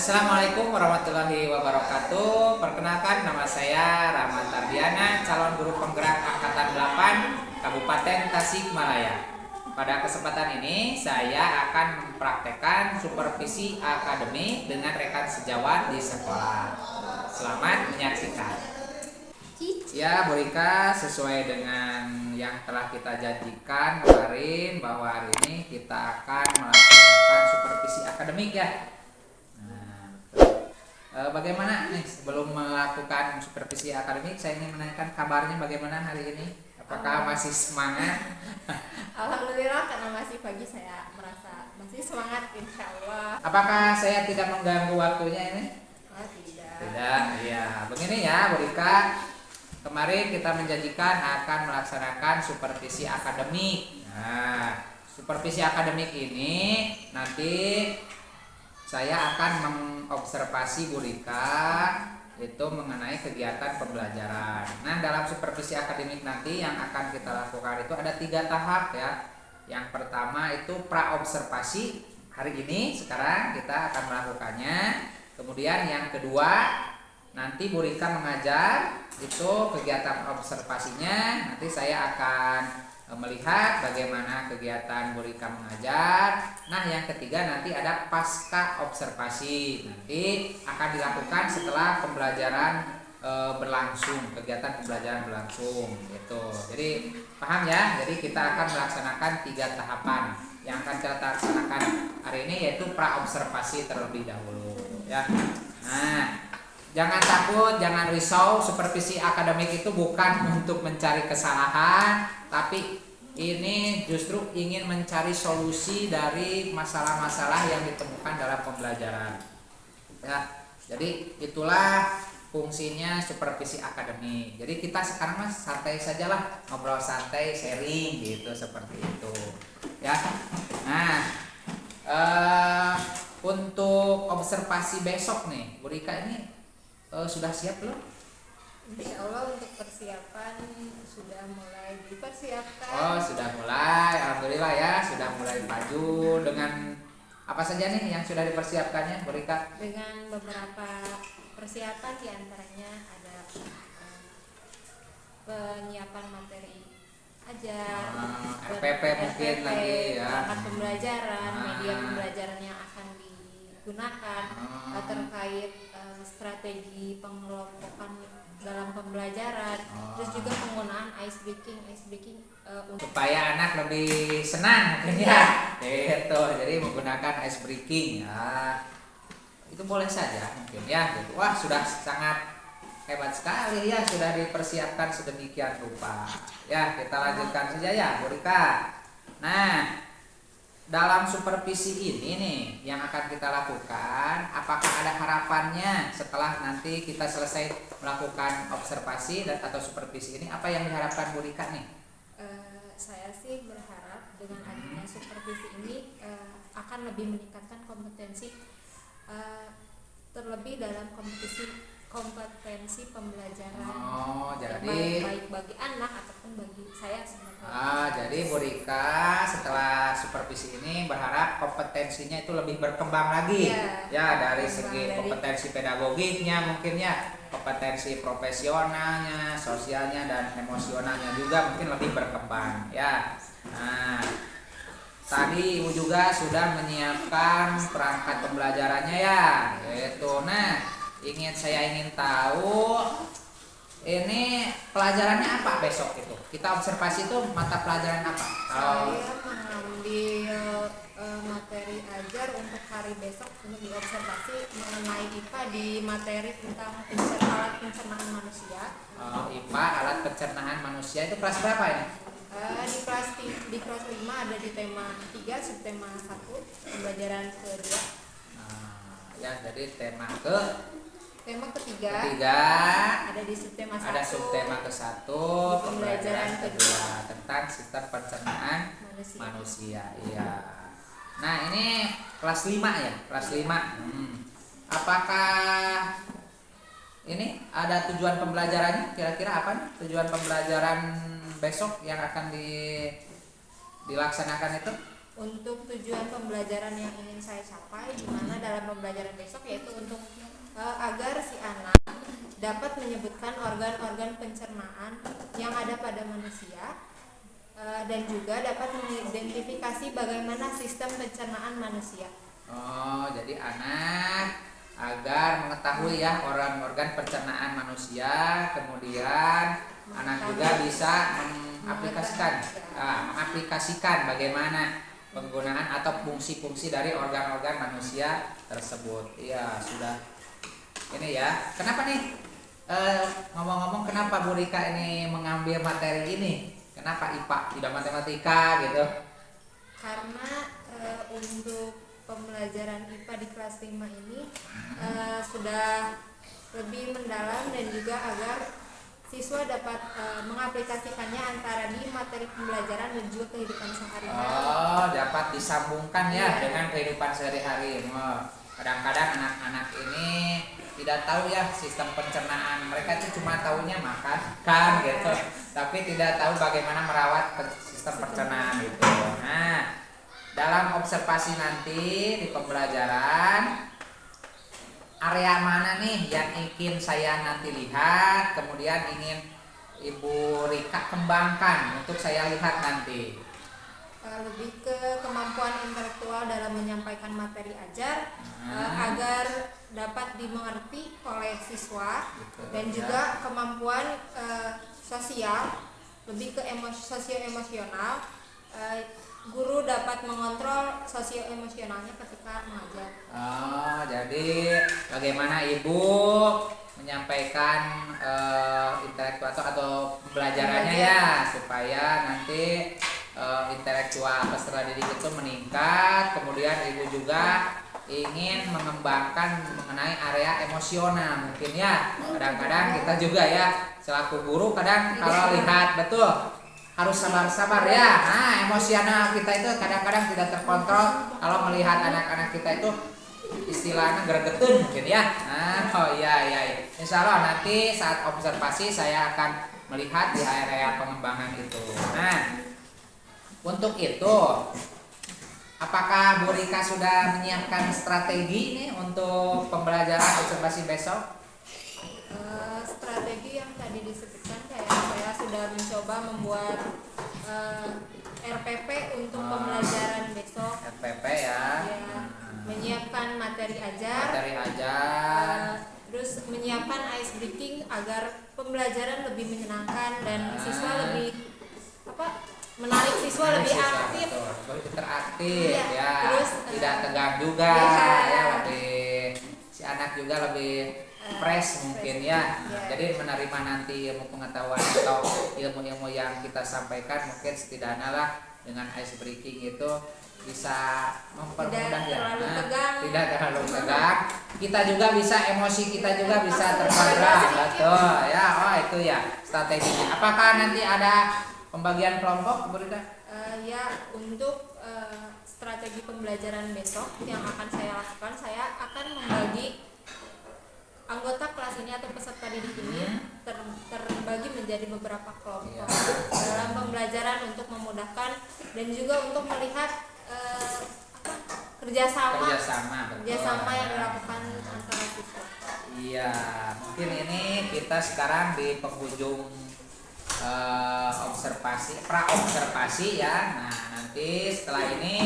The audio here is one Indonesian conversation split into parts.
Assalamualaikum warahmatullahi wabarakatuh. Perkenalkan, nama saya Rahmat Tardiana, calon guru penggerak Angkatan 8 Kabupaten Tasikmalaya. Pada kesempatan ini saya akan mempraktekkan supervisi akademik dengan rekan sejawat di sekolah. Selamat menyaksikan. Ya, Bu Rika, sesuai dengan yang telah kita janjikan kemarin bahwa hari ini kita akan melaksanakan supervisi akademik ya. Bagaimana nih sebelum melakukan supervisi akademik, saya ingin menanyakan kabarnya bagaimana hari ini? Apakah masih semangat? Alhamdulillah, karena masih pagi saya merasa masih semangat, insya Allah. Apakah saya tidak mengganggu waktunya ini? Tidak. Tidak, ya. Begini ya, Bu Rika. Kemarin kita menjanjikan akan melaksanakan supervisi akademik. Nah, supervisi akademik ini nanti saya akan mengobservasi Bu Rika itu mengenai kegiatan pembelajaran. Nah, dalam supervisi akademik nanti yang akan kita lakukan itu ada 3 tahap ya. Yang pertama itu praobservasi. Hari ini sekarang kita akan melakukannya. Kemudian yang kedua nanti Bu Rika mengajar, itu kegiatan observasinya. Nanti saya akan melihat bagaimana kegiatan Bu Rika mengajar. Nah, yang ketiga nanti ada pasca observasi. Nanti akan dilakukan setelah pembelajaran berlangsung, kegiatan pembelajaran berlangsung gitu. Jadi paham ya? Jadi kita akan melaksanakan 3 tahapan. Yang akan kita laksanakan hari ini yaitu praobservasi terlebih dahulu ya. Nah, jangan takut, jangan risau. Supervisi akademik itu bukan untuk mencari kesalahan, tapi ini justru ingin mencari solusi dari masalah-masalah yang ditemukan dalam pembelajaran. Ya, jadi itulah fungsinya supervisi akademik. Jadi kita sekarang mas santai sajalah, ngobrol santai, sharing gitu, seperti itu. Ya. Nah, untuk observasi besok nih, Bu Rika ini sudah siap belum? Insya Allah untuk persiapan sudah mulai dipersiapkan. Oh, sudah mulai. Alhamdulillah ya, sudah mulai maju. Dengan apa saja nih yang sudah dipersiapkannya, Bu Rika? Dengan beberapa persiapan, diantaranya ada penyiapan materi ajar, RPP mungkin lagi ya. perangkat pembelajaran, media pembelajaran yang akan digunakan, terkait strategi pengelompokan dalam pembelajaran, terus juga penggunaan ice breaking untuk supaya anak lebih senang mungkin ya. Gitu. Jadi menggunakan ice breaking ya. Itu boleh saja mungkin ya gitu. Wah, sudah sangat hebat sekali ya, sudah dipersiapkan sedemikian rupa. Ya, kita lanjutkan saja ya, Bu Rika. Nah, dalam supervisi ini nih yang akan kita lakukan, apakah ada harapannya setelah nanti kita selesai melakukan observasi dan atau supervisi ini, apa yang diharapkan Bu Rika nih? Saya sih berharap dengan adanya supervisi ini akan lebih meningkatkan kompetensi, terlebih dalam kompetensi pembelajaran. Jadi baik bagi anak ataupun bagi saya sebagai jadi Bu Rika setelah supervisi ini berharap kompetensinya itu lebih berkembang lagi ya, dari segi kompetensi pedagogiknya mungkin ya, kompetensi profesionalnya, sosialnya dan emosionalnya juga mungkin lebih berkembang ya. Nah, tadi Ibu juga sudah menyiapkan perangkat pembelajarannya ya, gitu. Nah, saya ingin tahu ini pelajarannya apa besok itu? Kita observasi itu mata pelajaran apa? Saya mengambil materi ajar untuk hari besok untuk diobservasi mengenai IPA di materi tentang alat pencernaan manusia. IPA alat pencernaan manusia itu kelas berapa ini? Di kelas 5 ada di tema 3, subtema 1, pembelajaran kedua. Ya, jadi tema ketiga ada di subtema 1. Ada subtema ke-1, pembelajaran kedua tentang sistem pencernaan manusia. Iya. Nah, ini kelas 5 ya, kelas 5. Apakah ini ada tujuan pembelajarannya? Kira-kira apa nih tujuan pembelajaran besok yang akan dilaksanakan itu? untuk tujuan pembelajaran yang ingin saya capai, di mana dalam pembelajaran besok yaitu untuk agar si anak dapat menyebutkan organ-organ pencernaan yang ada pada manusia, dan juga dapat mengidentifikasi bagaimana sistem pencernaan manusia. Oh, jadi anak agar mengetahui ya organ-organ pencernaan manusia, kemudian anak juga bisa mengaplikasikan bagaimana penggunaan atau fungsi-fungsi dari organ-organ manusia tersebut. Iya, sudah. Ini ya. Kenapa nih? Ngomong-ngomong, kenapa Bu Rika ini mengambil materi ini? Kenapa IPA tidak matematika gitu? Karena untuk pembelajaran IPA di kelas 5 ini sudah lebih mendalam dan juga agar siswa dapat mengaplikasikannya antara di materi pembelajaran dan juga kehidupan sehari-hari. Oh, dapat disambungkan ya dengan kehidupan sehari-hari. Kadang-kadang anak-anak ini tidak tahu ya sistem pencernaan. Mereka itu cuma tahunya makan kan gitu, tapi tidak tahu bagaimana merawat sistem pencernaan gitu. Nah, dalam observasi nanti di pembelajaran, area mana nih yang ingin saya nanti lihat, kemudian ingin Ibu Rika kembangkan untuk saya lihat nanti? Lebih ke kemampuan intelektual dalam menyampaikan materi ajar, agar dapat dimengerti oleh siswa, dan juga kemampuan sosial, lebih ke sosio-emosional. Guru dapat mengontrol sosio-emosionalnya ketika mengajar. Oh, jadi bagaimana Ibu menyampaikan intelektual atau pembelajarannya ya, supaya nanti intelektual peserta didik itu meningkat. Kemudian Ibu juga ingin mengembangkan mengenai area emosional mungkin ya. Kadang-kadang kita juga ya selaku guru kadang kalau lihat betul harus sabar-sabar ya. Nah, emosional kita itu kadang-kadang tidak terkontrol kalau melihat anak-anak kita itu istilahnya gregetun mungkin ya. Nah, oh iya. Insya Allah nanti saat observasi saya akan melihat di area pengembangan itu. Nah, untuk itu, apakah Bu Rika sudah menyiapkan strategi nih untuk pembelajaran observasi besok? Strategi yang tadi disebutkan saya sudah mencoba membuat RPP untuk pembelajaran besok. RPP ya. Menyiapkan materi ajar. Terus menyiapkan ice breaking agar pembelajaran lebih menyenangkan dan siswa lebih menarik siswa lebih aktif. Lebih teraktif ya. Terus tidak tegang juga ya, lebih si anak juga lebih fresh mungkin ya. Jadi menerima nanti ilmu pengetahuan atau ilmu-ilmu yang kita sampaikan mungkin setidaknya lah dengan ice breaking itu bisa mempermudah tidak terlalu tegang. Kita juga bisa emosi kita juga bisa terkontrol, betul ya. Oh itu ya strateginya. Apakah nanti ada pembagian kelompok, Bu Rika? Ya, untuk strategi pembelajaran besok yang akan saya lakukan, saya akan membagi anggota kelas ini atau peserta didik ini terbagi menjadi beberapa kelompok dalam pembelajaran untuk memudahkan dan juga untuk melihat kerjasama yang dilakukan antara siswa. Iya, mungkin ini kita sekarang di penghujung pra-observasi ya. Nah, nanti setelah ini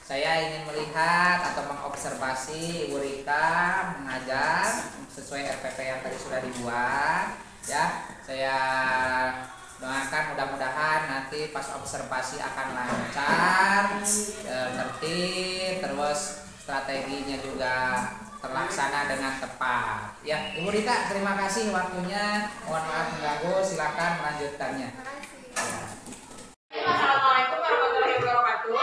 saya ingin melihat atau mengobservasi Ibu Rika mengajar sesuai RPP yang tadi sudah dibuat ya. Saya doakan mudah-mudahan nanti pas observasi akan lancar, tertib, terus strateginya juga terlaksana dengan tepat. Ya, Ibu Rika, terima kasih waktunya. Mohon maaf mengganggu, silakan melanjutkannya. Assalamualaikum warahmatullahi wabarakatuh.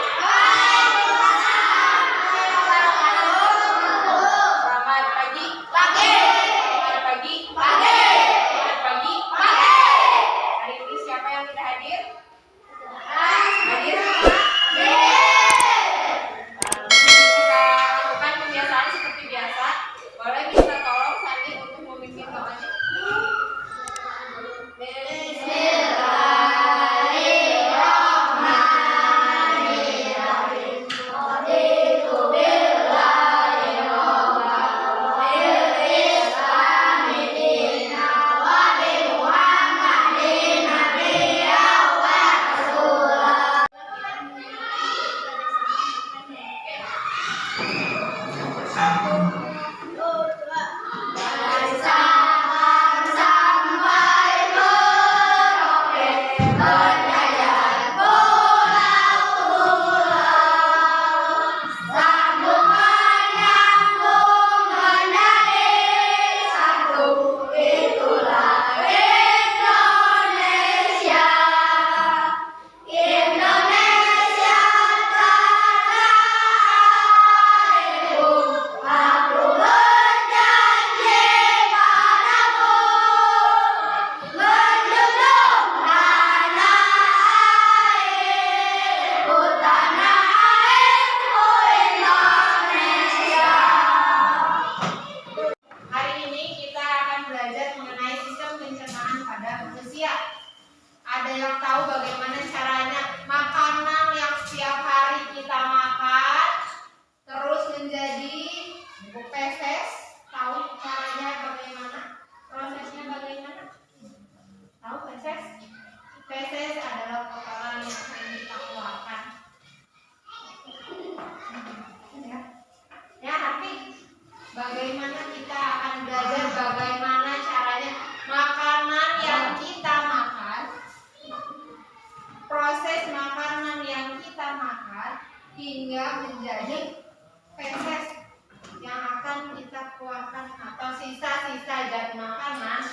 Selamat pagi. Selamat pagi. Selamat pagi. Hari ini siapa yang tidak hadir? Hadir semua? Kita lakukan kebiasaan seperti biasa. Boleh kita tolong Sandi untuk memimpin doanya? Bismillah. manusia. Ada yang tahu bagaimana caranya makanan yang setiap hari kita makan terus menjadi bubuk feses? Tahu caranya bagaimana? Prosesnya bagaimana? Tahu feses? Feses adalah kotoran yang sering kita keluarkan. Ya, tapi bagaimana kita akan belajar bagaimana caranya makanan yang kita makan, proses makanan yang kita makan hingga menjadi feses yang akan kita keluarkan atau sisa-sisa zat makanan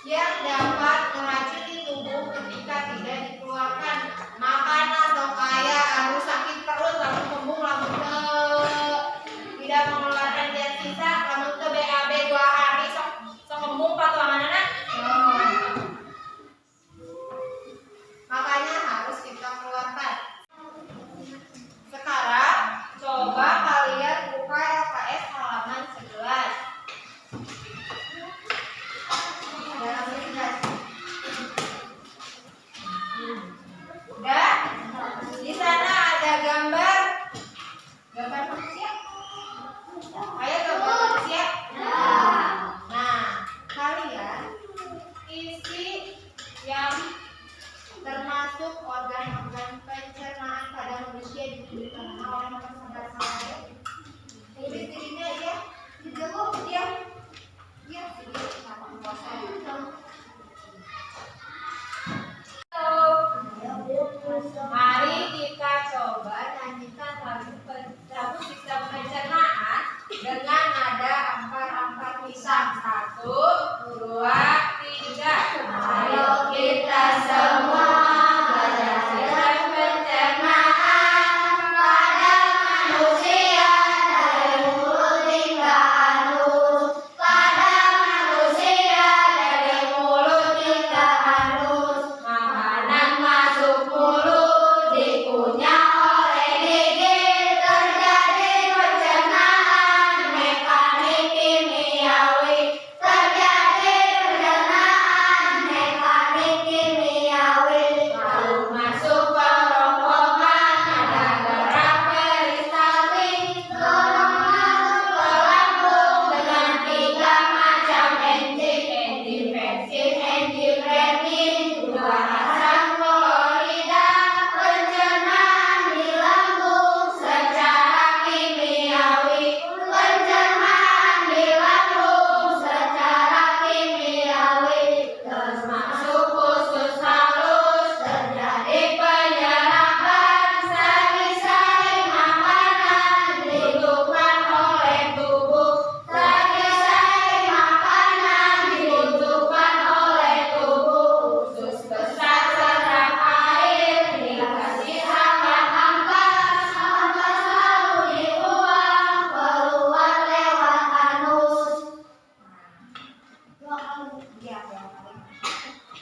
yang dapat meracuni tubuh ketika tidak dikeluarkan. Makan atau kayak harus sakit perut, lalu kembung, lalu tidak mengeluarkan zat sisa, lalu ke BAB 2 hari sok kembung patuangan anak. Makanya harus kita keluarkan. Sekarang coba kalian buka LKS halaman 11. Dan di sana ada gambar manusia. Ayo gambar manusia. Nah, kalian isi yang termasuk organ-organ pencernaan pada manusia diberikan oleh saudara saya. Tulis dirinya ya. Dijawab dia. Ya, dia sama kuasa. Mari kita coba nyanyikan lagu sistem pencernaan dengan nada ampar-ampar pisang. 1, 2, 3. Ayo kita semua belajar sistem pencernaan pada manusia dari mulut hingga anus. Pada manusia dari mulut hingga anus. Makanan masuk mulut dikunyah oleh gigi, terjadi pencernaan mekanik kimiawi. Terjadi pencernaan mekanik kimiawi. Lalu masuk ke rongkongan, ada gerak peristaltik, dorong masuk ke lambung dengan 3 macam enzim. Enzim pepsid, enzim renin, 2 asam klorida. Pencernaan di lambung secara kimiawi. Pencernaan di lambung secara kimiawi. Terus masuk usus halus, terjadi penyerapan. Sari-sari makanan dibutuhkan oleh tubuh. Sari-sari makanan dibutuhkan oleh tubuh. Usus besar serap air, dikasih hangat ampas. Ampas lalu dibuang keluar lewat anus.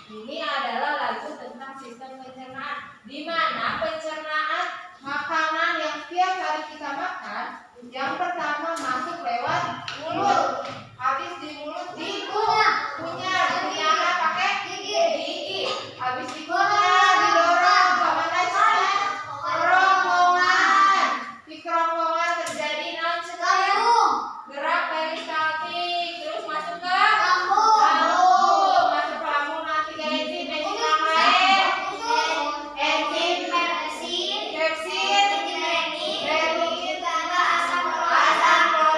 Ini adalah lagu tentang sistem pencernaan, di mana pencernaan makanan yang setiap hari kita makan, yang pertama masuk lewat mulut, habis di mulut dikunyah, dikunyah pakai gigi, habis dikunyah didorong ke mana caranya? Kerongkongan. Di kerongkongan terjadi non-cekung, gerak peristaltik, terus masuk ke lambung, masuk ke lambung nanti ke enzim yang lain, enzim pepsid, renin, asam klorida.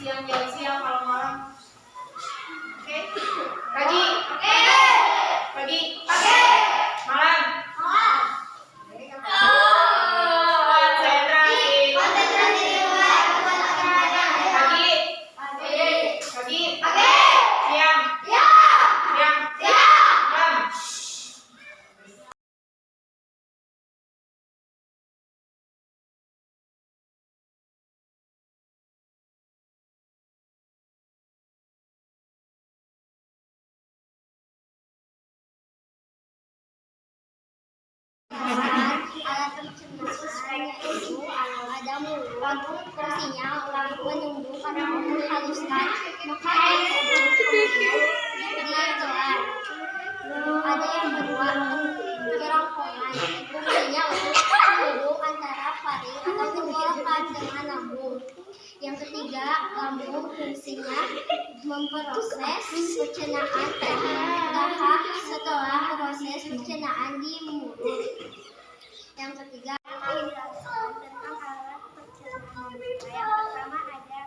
siang jam siang, kalau malam. Oke? Pagi. Pagi. Malam. Konsentrasi. Pagi. Siang. Malam. Alat pencernaan yaitu ada mulut, fungsinya untuk menyembuhkan atau menghaluskan makanan dikeluar. Ada yang kedua, kerongkongan, fungsinya untuk menyambung antara faring atau tenggorokan dengan lambung. Yang ketiga, lambung, fungsinya memproses pencernaan tahap setelah proses pencernaan di mulut. Yang ketiga, tentang alat pencernaan. Yang pertama ada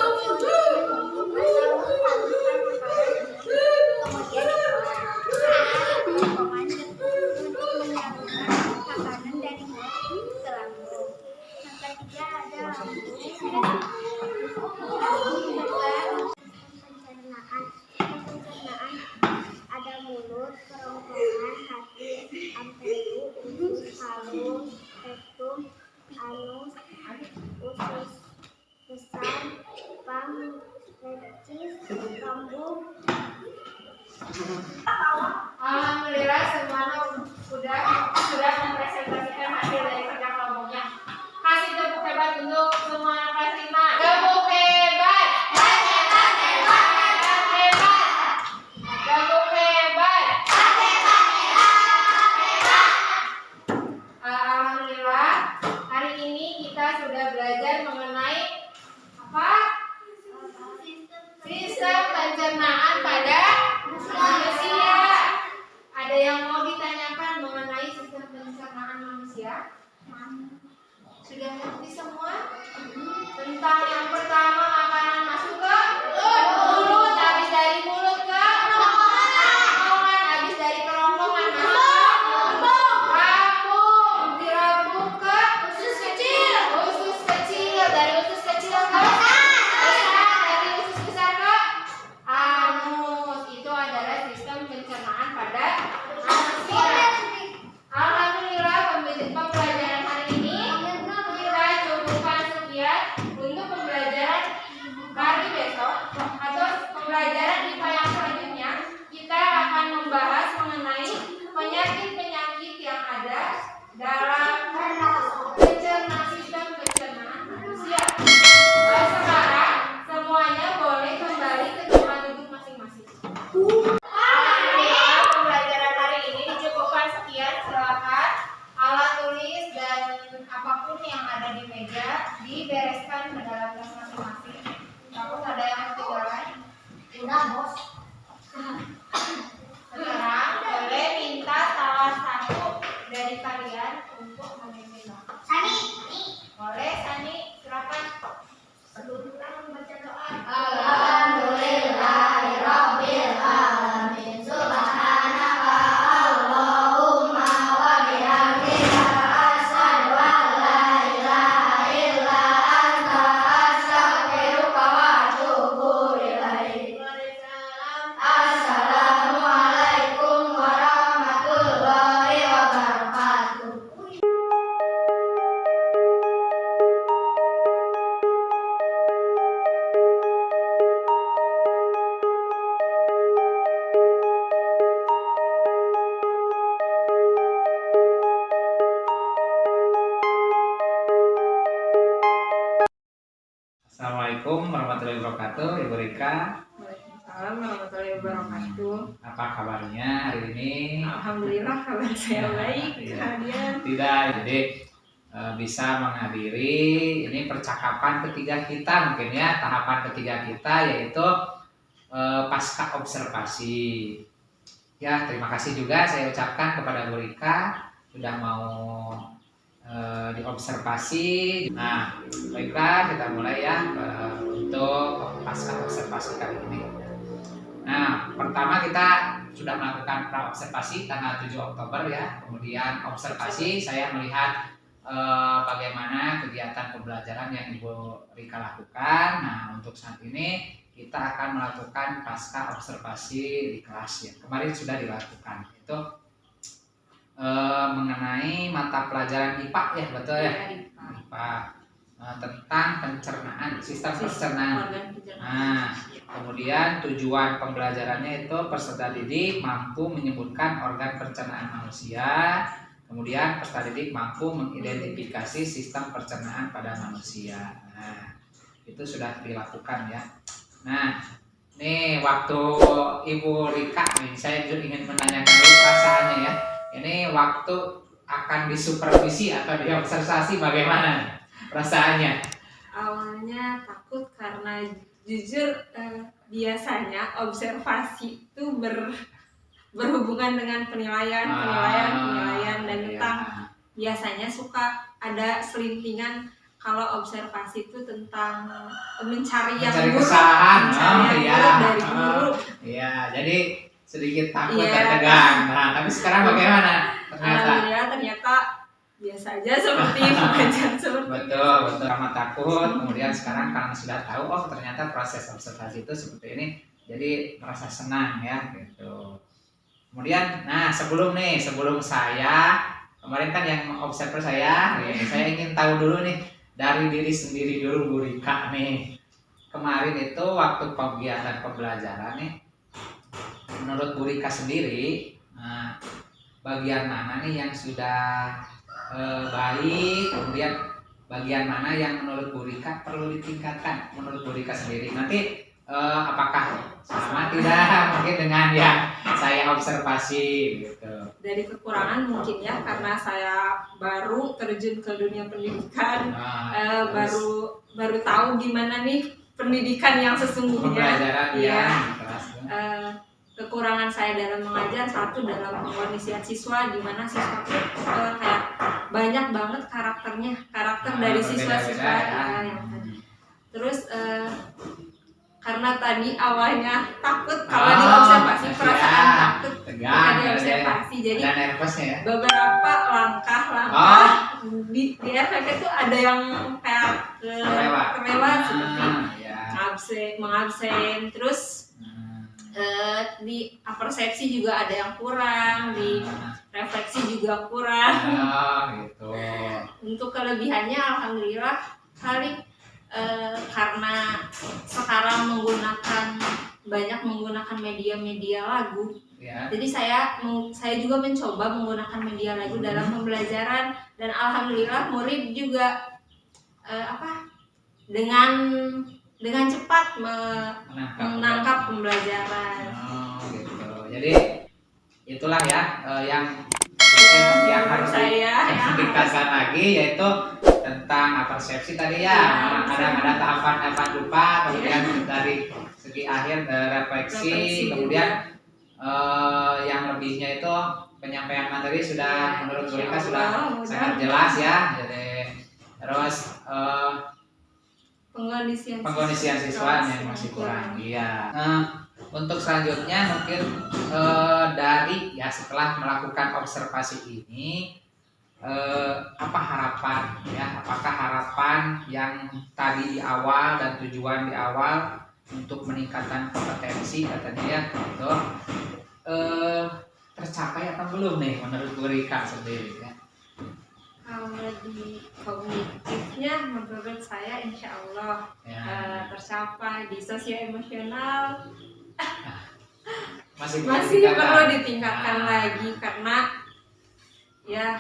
kemudian kerongkongan untuk menyalurkan makanan dari mulut ke lambung. Yang ketiga ada lambung. Pencernaan ada mulut, kerongkongan, hati, ampelu, usus, halus, rektum, anus, usus besar, pankreas, lambung. Alhamdulillah semuanya sudah mempresentasikan hasil dari kerja kelompoknya. Kasih tepuk hebat untuk semua kelas 5. Tepuk hebat. Tepuk hebat. Alhamdulillah hari ini kita sudah belajar mengenai apa? Sistem pencernaan pada manusia. Ada yang mau ditanyakan mengenai sistem pencernaan manusia? Sudah ngerti semua? Tentang yang pertama, makanan masuk ke mulut, habis dari mulut ke kerongkongan, habis dari kerongkongan masuk lambung, di lambung ke usus kecil, dari usus kecil ke besar, dari usus besar ke anus. Itu adalah sistem pencernaan pada manusia. Alhamdulillah pembelajaran hari ini kita cukupkan sekian. Untuk pembelajaran hari besok atau pembelajaran IPA yang selanjutnya, kita akan membahas mengenai penyakit-penyakit yang ada dalam sistem pencernaan manusia. Sekarang semuanya boleh kembali ke tempat duduk masing-masing. Alhamdulillah pembelajaran hari ini dicukupkan sekian. Silakan alat tulis dan apapun yang ada di meja dibereskan ke dalam kelas masing-masing. Takut ada yang ketinggalan? Udah, Bos. Sekarang boleh minta salah satu dari kalian untuk memimpin. Boleh, Sani, silakan. Membaca doa. Alhamdulillahirabbil alamin. Subhanaka Allahumma wa bihamdika asyhadu an la ilaha illa anta astaghfiruka wa atubu ilaik. Assalamualaikum warahmatullahi wabarakatuh. Assalamualaikum warahmatullahi wabarakatuh, Ibu Rika. Waalaikumsalam warahmatullahi wabarakatuh. Apa kabarnya hari ini? Alhamdulillah kabar saya baik. Iya. Kalian? Tidak, jadi bisa menghadiri ini percakapan ketiga kita mungkin ya, tahapan ketiga kita yaitu pasca observasi. Ya, terima kasih juga saya ucapkan kepada Bu Rika sudah mau diobservasi. Nah, baiklah kita mulai ya untuk pasca observasi kali ini. Nah, pertama kita sudah melakukan pra-observasi tanggal 7 Oktober ya. Kemudian observasi saya melihat bagaimana kegiatan pembelajaran yang Ibu Rika lakukan. Nah, untuk saat ini kita akan melakukan pasca observasi di kelas ya. Kemarin sudah dilakukan. Itu mengenai mata pelajaran IPA ya, betul ya? IPA. Tentang pencernaan, sistem pencernaan. Nah, kemudian tujuan pembelajarannya itu peserta didik mampu menyebutkan organ pencernaan manusia. Kemudian peserta didik mampu mengidentifikasi sistem pencernaan pada manusia. Nah, itu sudah dilakukan ya. Nah, nih waktu Ibu Rika nih, saya juga ingin menanyakan dulu perasaannya ya. Ini waktu akan disupervisi atau diobservasi bagaimana perasaannya? Awalnya takut karena jujur biasanya observasi itu berhubungan dengan penilaian dan tentang biasanya suka ada selintingan kalau observasi itu tentang mencari yang buruk, kesalahan, dari guru. Iya, jadi sedikit takut Iya. dan tegang. Nah, tapi sekarang bagaimana? Ternyata biasa aja seperti pengajar seperti Betul, karena takut. Kemudian sekarang karena sudah tahu, oh ternyata proses observasi itu seperti ini, jadi merasa senang ya, gitu. Kemudian, nah sebelum saya kemarin kan yang observer saya ingin tahu dulu nih dari diri sendiri dulu Bu Rika nih. Kemarin itu waktu kegiatan pembelajaran nih, menurut Bu Rika sendiri, bagian mana nih yang sudah baik, kemudian bagian mana yang menurut Bu Rika perlu ditingkatkan menurut Bu Rika sendiri. Nanti apakah sama tidak mungkin dengan yang saya observasi gitu. dari kekurangan mungkin ya, karena saya baru terjun ke dunia pendidikan, baru tahu gimana nih pendidikan yang sesungguhnya. Pembelajaran Iya. kelas. Kekurangan saya dalam mengajar, satu dalam pengkondisian siswa, di mana siswa tuh kayak banyak banget karakter dari siswa-siswa yang tadi. Terus karena tadi awalnya takut kalau diobservasi, perasaan takut ketika diobservasi, jadi ada nervousnya ya. beberapa langkah di efek itu ada yang kayak kelewat seperti mengabsen, terus di persepsi juga ada yang kurang, di refleksi juga kurang. Gitu. Untuk kelebihannya alhamdulillah karena sekarang banyak menggunakan media-media lagu. Ya. Jadi saya juga mencoba menggunakan media lagu dalam pembelajaran, dan alhamdulillah murid juga dengan cepat menangkap pembelajaran. Gitu. Jadi itulah ya yang harus ditingkatkan lagi, yaitu tentang persepsi tadi ya. Kadang ada tahapan lupa, kemudian dari segi akhir refleksi, kemudian yang lebihnya itu penyampaian materi sudah menurut Bu Rika sudah sangat jelas ya. Jadi terus pengkondisian siswa yang masih kurang. Iya. Untuk selanjutnya mungkin dari ya setelah melakukan observasi ini apa harapan ya? Apakah harapan yang tadi di awal dan tujuan di awal untuk meningkatkan kompetensi katanya ya itu tercapai atau belum nih menurut Bu Rika sendiri ya? Kalau di kognitifnya menurut saya insya Allah tercapai. Di sosio emosional masih perlu ditingkatkan lagi, karena ya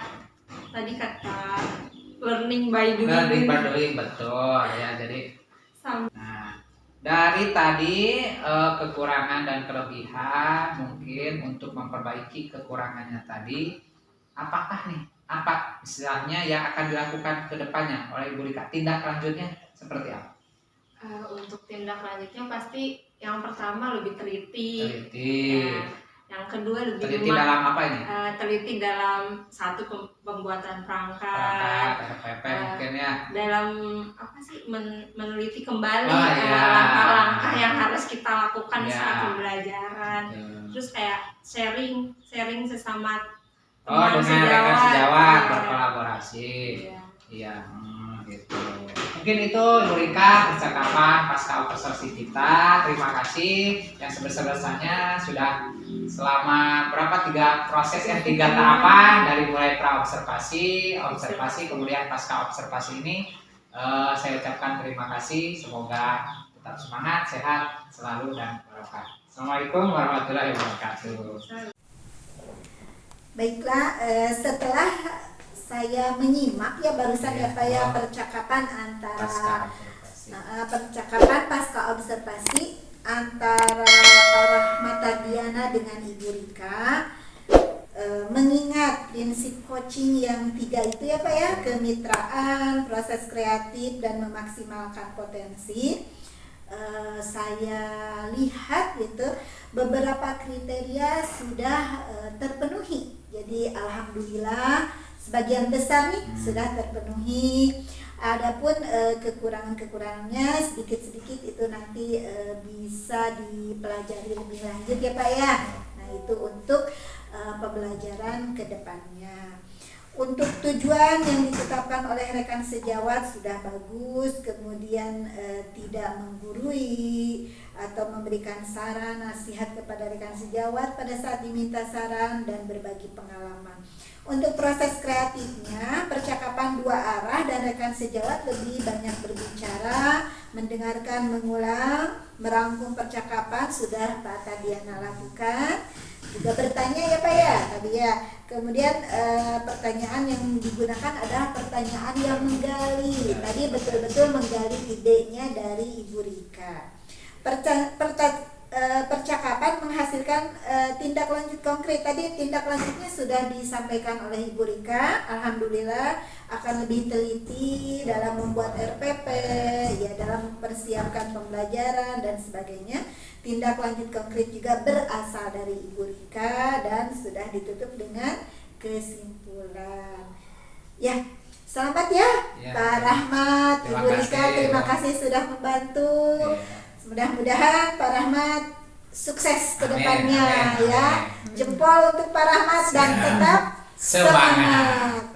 tadi kata learning by doing. Betul ya. Jadi dari tadi kekurangan dan kelebihan, mungkin untuk memperbaiki kekurangannya tadi, apa istilahnya yang akan dilakukan ke depannya oleh Ibu Rika? Tindak lanjutnya seperti apa? Untuk tindak lanjutnya pasti yang pertama lebih teliti. Yang kedua lebih teliti dalam apa ini? Teliti dalam satu pembuatan perangkat perangkat, RPP mungkin ya. dalam apa sih meneliti kembali Oh, iya. langkah-langkah yang harus kita lakukan Iya. saat pembelajaran. Terus kayak sharing sesama Oh, teman dengan rekan sejawat Iya. berkolaborasi. Iya. Iya, gitu. Mungkin itu Ibu Rika percakapan pasca observasi kita. Terima kasih yang sebesar-besarnya sudah selama berapa 3 proses yang 3 tahapan dari mulai pra observasi, kemudian pasca observasi ini. Saya ucapkan terima kasih. Semoga tetap semangat, sehat selalu dan barokah. Assalamualaikum warahmatullahi wabarakatuh. Baiklah, setelah saya menyimak ya barusan ya Pak ya percakapan antara percakapan pasca observasi antara Pak Rahmat Tardiana dengan Ibu Rika, mengingat prinsip coaching yang 3 itu ya Pak ya, kemitraan, proses kreatif dan memaksimalkan potensi. Saya lihat gitu beberapa kriteria sudah terpenuhi. Jadi alhamdulillah sebagian besar nih sudah terpenuhi. Adapun kekurangan-kekurangannya sedikit-sedikit itu nanti bisa dipelajari lebih lanjut ya Pak ya. Nah itu untuk pembelajaran ke depannya. Untuk tujuan yang ditetapkan oleh rekan sejawat sudah bagus, kemudian tidak menggurui atau memberikan saran nasihat kepada rekan sejawat pada saat diminta saran dan berbagi pengalaman. Untuk proses kreatifnya, percakapan 2 arah dan rekan sejawat lebih banyak berbicara, mendengarkan, mengulang, merangkum percakapan sudah Pak Tardiana lakukan. Juga bertanya ya Pak ya tadi ya. Kemudian pertanyaan yang digunakan adalah pertanyaan yang menggali. Tadi betul-betul menggali idenya dari Ibu Rika. Percakapan menghasilkan tindak lanjut konkret. Tadi tindak lanjutnya sudah disampaikan oleh Ibu Rika. Alhamdulillah akan lebih teliti dalam membuat RPP, ya dalam mempersiapkan pembelajaran dan sebagainya. Tindak lanjut konkret juga berasal dari Ibu Rika dan sudah ditutup dengan kesimpulan. Ya, selamat ya, Pak Rahmat, Ibu Rika, terima kasih sudah membantu. Mudah-mudahan Pak Rahmat sukses ke depannya ya. Jempol untuk Pak Rahmat dan tetap semangat.